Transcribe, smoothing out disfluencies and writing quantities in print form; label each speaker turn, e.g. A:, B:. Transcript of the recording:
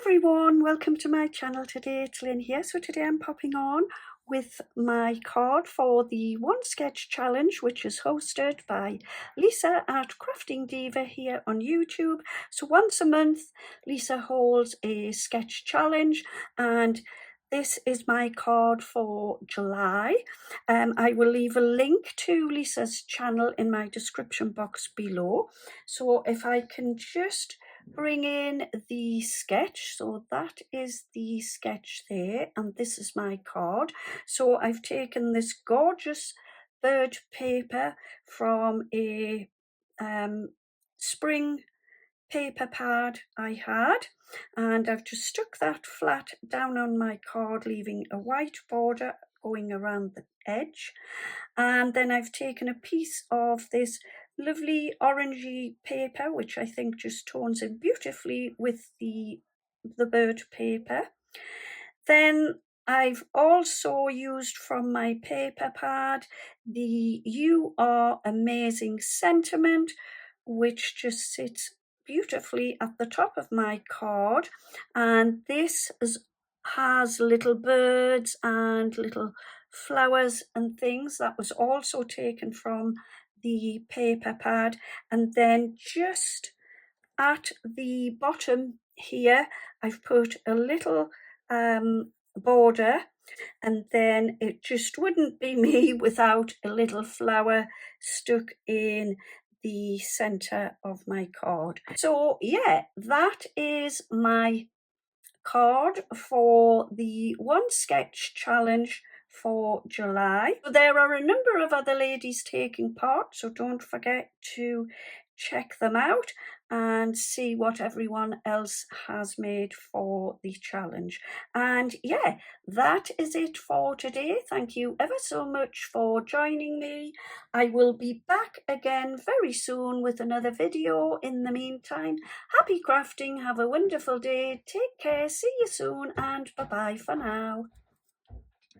A: everyone, welcome to my channel today. It's Lynn here. So today I'm popping on with my card for the One Sketch Challenge, which is hosted by Lisa at Crafting Diva here on YouTube. So once a month, Lisa holds a sketch challenge, and this is my card for July. I will leave a link to Lisa's channel in my description box below. So if I can just bring in the sketch. So that is the sketch there, and this is my card. So I've taken this gorgeous bird paper from a spring paper pad I had, and I've just stuck that flat down on my card, leaving a white border going around the edge. And then I've taken a piece of this lovely orangey paper, which I think just tones in beautifully with the bird paper. Then I've also used from my paper pad the "You Are Amazing" sentiment, which just sits beautifully at the top of my card, and this has little birds and little flowers and things. That was also taken from the paper pad. And then just at the bottom here, I've put a little border, and then it just wouldn't be me without a little flower stuck in the center of my card. So yeah, that is my card for the One Sketch Challenge for July. There are a number of other ladies taking part, so don't forget to check them out and see what everyone else has made for the challenge. And yeah, that is it for today. Thank you ever so much for joining me. I will be back again very soon with another video. In the meantime, happy crafting, have a wonderful day, take care, see you soon, and bye bye for now.